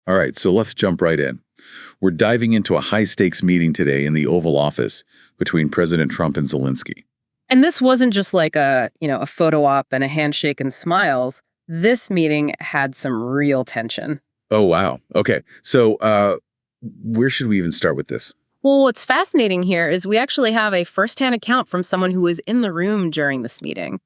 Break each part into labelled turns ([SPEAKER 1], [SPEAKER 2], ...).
[SPEAKER 1] All right, so let's jump right in. We're diving into a high-stakes meeting today in the Oval Office between President Trump and Zelensky.
[SPEAKER 2] And this wasn't just like a photo op and a handshake and smiles. This meeting had some real tension.
[SPEAKER 1] Oh, wow. Okay, so where should we even start with this?
[SPEAKER 2] Well, what's fascinating here is we actually have a firsthand account from someone who was in the room during this meeting.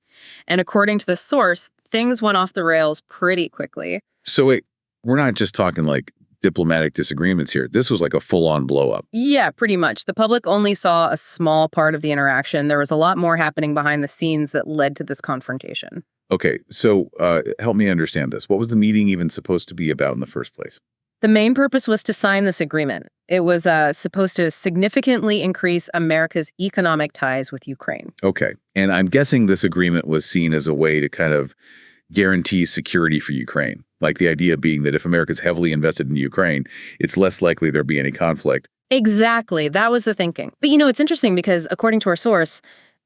[SPEAKER 2] And according to the source, things went off the rails pretty quickly.
[SPEAKER 1] So wait, we're not just talking like diplomatic disagreements here. This was like a full-on blow-up.
[SPEAKER 2] Yeah, pretty much. The public only saw a small part of the interaction. There was a lot more happening behind the scenes that led to this confrontation.
[SPEAKER 1] Okay, so help me understand this. What was the meeting even supposed to be about in the first place?
[SPEAKER 2] The main purpose was to sign this agreement. It was supposed to significantly increase America's economic ties with Ukraine.
[SPEAKER 1] Okay, and I'm guessing this agreement was seen as a way to kind of guarantee security for Ukraine. Like the idea being that if America's heavily invested in Ukraine, it's less likely there'll be any conflict.
[SPEAKER 2] Exactly. That was the thinking. But it's interesting because according to our source,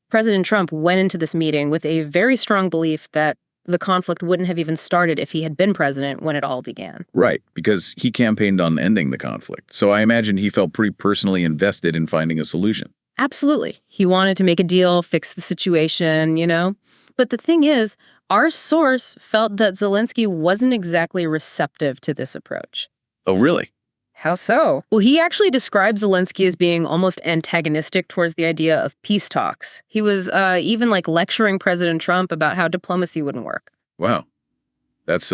[SPEAKER 2] President Trump went into this meeting with a very strong belief that the conflict wouldn't have even started if he had been president when it all began.
[SPEAKER 1] Right, because he campaigned on ending the conflict. So I imagine he felt pretty personally invested in finding a solution.
[SPEAKER 2] Absolutely. He wanted to make a deal, fix the situation. But the thing is, our source felt that Zelensky wasn't exactly receptive to this approach.
[SPEAKER 1] Oh, really?
[SPEAKER 2] How so? Well, he actually described Zelensky as being almost antagonistic towards the idea of peace talks. He was even lecturing President Trump about how diplomacy wouldn't work.
[SPEAKER 1] Wow. That's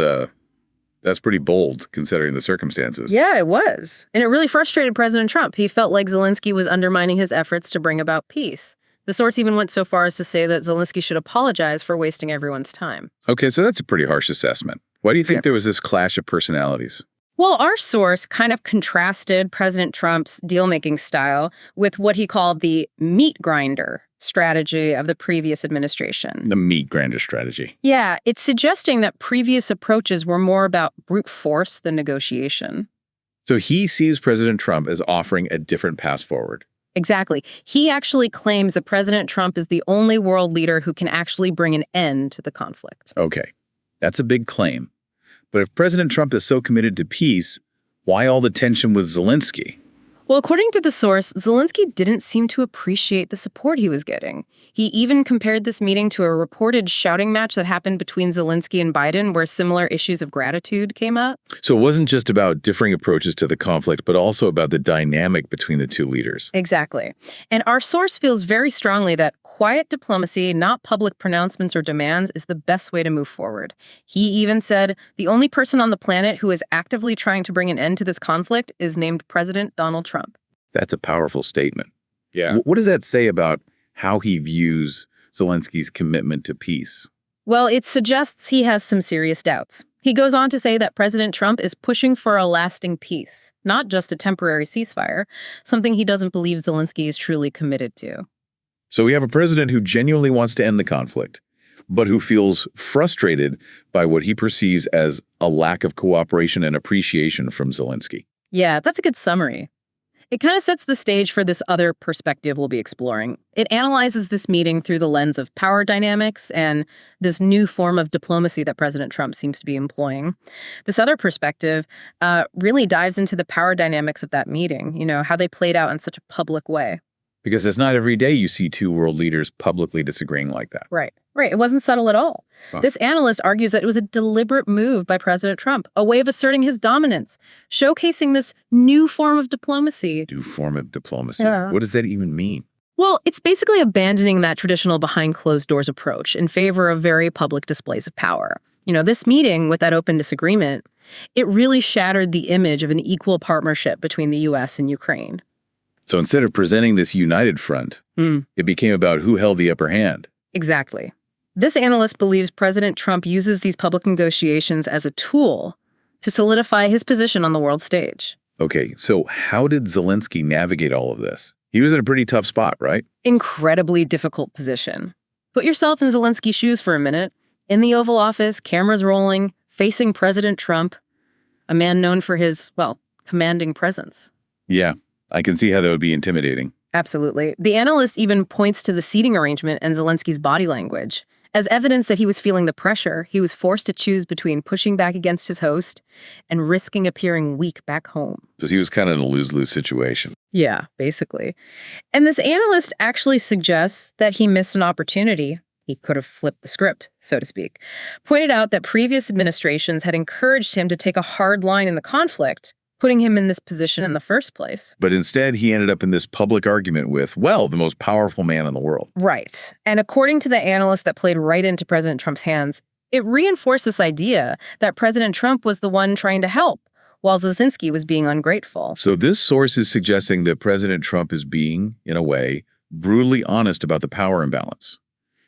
[SPEAKER 1] pretty bold considering the circumstances.
[SPEAKER 2] Yeah, it was. And it really frustrated President Trump. He felt like Zelensky was undermining his efforts to bring about peace. The source even went so far as to say that Zelensky should apologize for wasting everyone's time.
[SPEAKER 1] Okay, so that's a pretty harsh assessment. Why do you think there was this clash of personalities?
[SPEAKER 2] Well, our source kind of contrasted President Trump's deal-making style with what he called the meat grinder strategy of the previous administration.
[SPEAKER 1] The meat grinder strategy.
[SPEAKER 2] Yeah, it's suggesting that previous approaches were more about brute force than negotiation.
[SPEAKER 1] So he sees President Trump as offering a different path forward.
[SPEAKER 2] Exactly. He actually claims that President Trump is the only world leader who can actually bring an end to the conflict.
[SPEAKER 1] Okay, that's a big claim. But if President Trump is so committed to peace, why all the tension with Zelensky?
[SPEAKER 2] Well, according to the source, Zelensky didn't seem to appreciate the support he was getting. He even compared this meeting to a reported shouting match that happened between Zelensky and Biden, where similar issues of gratitude came up.
[SPEAKER 1] So it wasn't just about differing approaches to the conflict, but also about the dynamic between the two leaders.
[SPEAKER 2] Exactly. And our source feels very strongly that quiet diplomacy, not public pronouncements or demands, is the best way to move forward. He even said the only person on the planet who is actively trying to bring an end to this conflict is named President Donald Trump.
[SPEAKER 1] That's a powerful statement.
[SPEAKER 3] Yeah.
[SPEAKER 1] What does that say about how he views Zelensky's commitment to peace?
[SPEAKER 2] Well, it suggests he has some serious doubts. He goes on to say that President Trump is pushing for a lasting peace, not just a temporary ceasefire, something he doesn't believe Zelensky is truly committed to.
[SPEAKER 1] So we have a president who genuinely wants to end the conflict, but who feels frustrated by what he perceives as a lack of cooperation and appreciation from Zelensky.
[SPEAKER 2] Yeah, that's a good summary. It kind of sets the stage for this other perspective we'll be exploring. It analyzes this meeting through the lens of power dynamics and this new form of diplomacy that President Trump seems to be employing. This other perspective really dives into the power dynamics of that meeting, how they played out in such a public way.
[SPEAKER 1] Because it's not every day you see two world leaders publicly disagreeing like that.
[SPEAKER 2] Right. It wasn't subtle at all.
[SPEAKER 1] Huh.
[SPEAKER 2] This analyst argues that it was a deliberate move by President Trump, a way of asserting his dominance, showcasing this new form of diplomacy.
[SPEAKER 1] New form of diplomacy.
[SPEAKER 2] Yeah.
[SPEAKER 1] What does that even mean?
[SPEAKER 2] Well, it's basically abandoning that traditional behind closed doors approach in favor of very public displays of power. This meeting with that open disagreement, it really shattered the image of an equal partnership between the U.S. and Ukraine.
[SPEAKER 1] So instead of presenting this united front, it became about who held the upper hand.
[SPEAKER 2] Exactly. This analyst believes President Trump uses these public negotiations as a tool to solidify his position on the world stage.
[SPEAKER 1] Okay, so how did Zelensky navigate all of this? He was in a pretty tough spot, right?
[SPEAKER 2] Incredibly difficult position. Put yourself in Zelensky's shoes for a minute. In the Oval Office, cameras rolling, facing President Trump, a man known for his, commanding presence.
[SPEAKER 1] Yeah, I can see how that would be intimidating.
[SPEAKER 2] Absolutely. The analyst even points to the seating arrangement and Zelensky's body language. As evidence that he was feeling the pressure, he was forced to choose between pushing back against his host and risking appearing weak back home.
[SPEAKER 1] So he was kind of in a lose-lose situation.
[SPEAKER 2] Yeah, basically. And this analyst actually suggests that he missed an opportunity. He could have flipped the script, so to speak. Pointed out that previous administrations had encouraged him to take a hard line in the conflict, putting him in this position in the first place.
[SPEAKER 1] But instead, he ended up in this public argument with, well, the most powerful man in the world.
[SPEAKER 2] Right. And according to the analyst that played right into President Trump's hands, it reinforced this idea that President Trump was the one trying to help, while Zelensky was being ungrateful.
[SPEAKER 1] So this source is suggesting that President Trump is being, in a way, brutally honest about the power imbalance.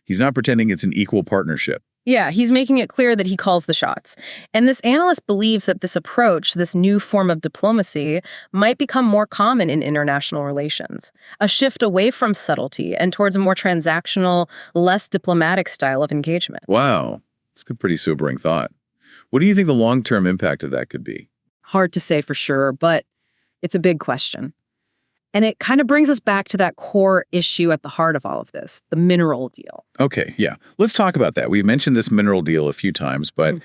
[SPEAKER 1] He's not pretending it's an equal partnership.
[SPEAKER 2] Yeah, he's making it clear that he calls the shots. And this analyst believes that this approach, this new form of diplomacy, might become more common in international relations. A shift away from subtlety and towards a more transactional, less diplomatic style of engagement.
[SPEAKER 1] Wow, that's a pretty sobering thought. What do you think the long-term impact of that could be?
[SPEAKER 2] Hard to say for sure, but it's a big question. And it kind of brings us back to that core issue at the heart of all of this, the mineral deal.
[SPEAKER 1] Okay, yeah. Let's talk about that. We mentioned this mineral deal a few times, but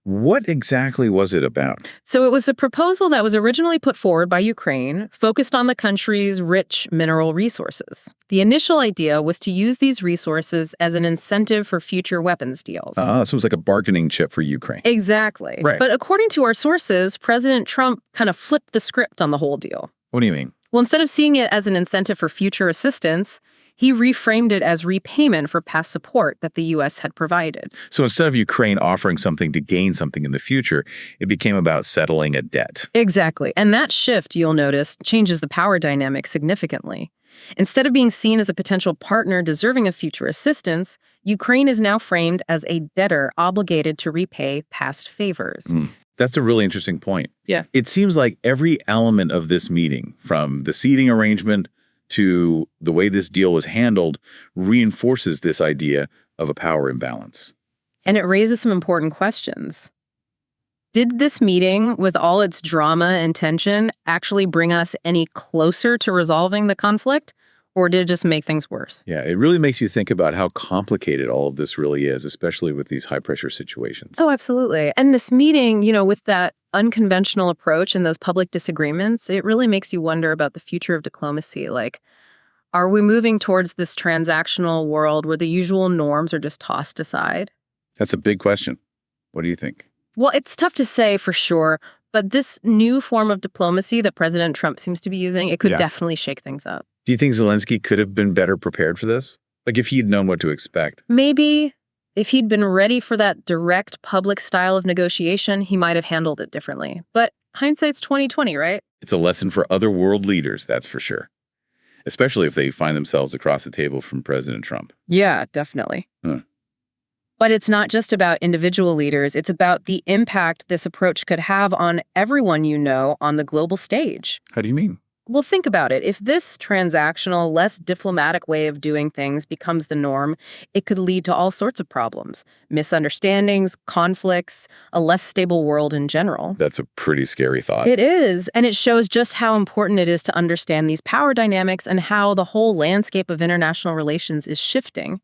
[SPEAKER 1] what exactly was it about?
[SPEAKER 2] So it was a proposal that was originally put forward by Ukraine, focused on the country's rich mineral resources. The initial idea was to use these resources as an incentive for future weapons deals.
[SPEAKER 1] So it was like a bargaining chip for Ukraine.
[SPEAKER 2] Exactly.
[SPEAKER 1] Right.
[SPEAKER 2] But according to our sources, President Trump kind of flipped the script on the whole deal.
[SPEAKER 1] What do you mean?
[SPEAKER 2] Well, instead of seeing it as an incentive for future assistance, he reframed it as repayment for past support that the U.S. had provided.
[SPEAKER 1] So instead of Ukraine offering something to gain something in the future, it became about settling a debt.
[SPEAKER 2] Exactly. And that shift, you'll notice, changes the power dynamic significantly. Instead of being seen as a potential partner deserving of future assistance, Ukraine is now framed as a debtor obligated to repay past favors.
[SPEAKER 1] That's a really interesting point.
[SPEAKER 2] Yeah.
[SPEAKER 1] It seems like every element of this meeting, from the seating arrangement to the way this deal was handled, reinforces this idea of a power imbalance.
[SPEAKER 2] And it raises some important questions. Did this meeting, with all its drama and tension, actually bring us any closer to resolving the conflict? Or did it just make things worse?
[SPEAKER 1] Yeah, it really makes you think about how complicated all of this really is, especially with these high-pressure situations.
[SPEAKER 2] Oh, absolutely. And this meeting, with that unconventional approach and those public disagreements, it really makes you wonder about the future of diplomacy. Like, are we moving towards this transactional world where the usual norms are just tossed aside?
[SPEAKER 1] That's a big question. What do you think?
[SPEAKER 2] Well, it's tough to say for sure, but this new form of diplomacy that President Trump seems to be using, it could definitely shake things up.
[SPEAKER 1] Do you think Zelensky could have been better prepared for this? Like if he'd known what to expect?
[SPEAKER 2] Maybe if he'd been ready for that direct public style of negotiation, he might have handled it differently. But hindsight's 20/20, right?
[SPEAKER 1] It's a lesson for other world leaders, that's for sure. Especially if they find themselves across the table from President Trump.
[SPEAKER 2] Yeah, definitely. But it's not just about individual leaders. It's about the impact this approach could have on everyone on the global stage.
[SPEAKER 1] How do you mean?
[SPEAKER 2] Well, think about it. If this transactional, less diplomatic way of doing things becomes the norm, it could lead to all sorts of problems, misunderstandings, conflicts, a less stable world in general.
[SPEAKER 1] That's a pretty scary thought.
[SPEAKER 2] It is, and it shows just how important it is to understand these power dynamics and how the whole landscape of international relations is shifting.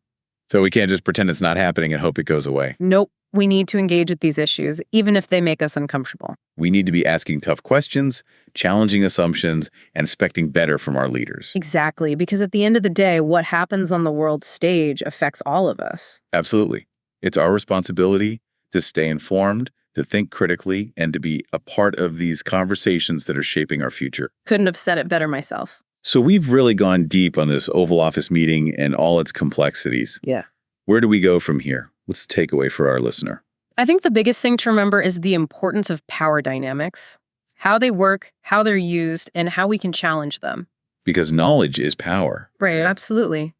[SPEAKER 1] So we can't just pretend it's not happening and hope it goes away.
[SPEAKER 2] Nope. We need to engage with these issues, even if they make us uncomfortable.
[SPEAKER 1] We need to be asking tough questions, challenging assumptions, and expecting better from our leaders.
[SPEAKER 2] Exactly, because at the end of the day, what happens on the world stage affects all of us.
[SPEAKER 1] Absolutely. It's our responsibility to stay informed, to think critically, and to be a part of these conversations that are shaping our future.
[SPEAKER 2] Couldn't have said it better myself.
[SPEAKER 1] So we've really gone deep on this Oval Office meeting and all its complexities.
[SPEAKER 2] Yeah.
[SPEAKER 1] Where do we go from here? What's the takeaway for our listener?
[SPEAKER 2] I think the biggest thing to remember is the importance of power dynamics, how they work, how they're used, and how we can challenge them.
[SPEAKER 1] Because knowledge is power.
[SPEAKER 2] Right, absolutely.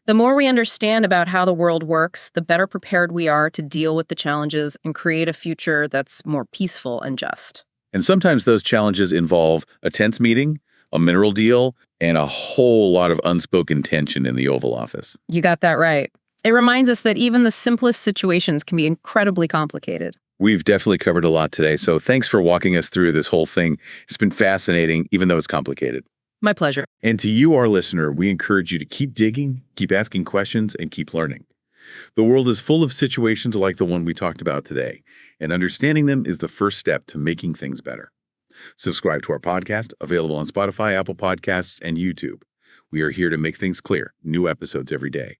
[SPEAKER 2] The more we understand about how the world works, the better prepared we are to deal with the challenges and create a future that's more peaceful and just.
[SPEAKER 1] And sometimes those challenges involve a tense meeting, a mineral deal, and a whole lot of unspoken tension in the Oval Office.
[SPEAKER 2] You got that right. It reminds us that even the simplest situations can be incredibly complicated.
[SPEAKER 1] We've definitely covered a lot today, so thanks for walking us through this whole thing. It's been fascinating, even though it's complicated.
[SPEAKER 2] My pleasure.
[SPEAKER 1] And to you, our listener, we encourage you to keep digging, keep asking questions, and keep learning. The world is full of situations like the one we talked about today, and understanding them is the first step to making things better. Subscribe to our podcast, available on Spotify, Apple Podcasts, and YouTube. We are here to make things clear. New episodes every day.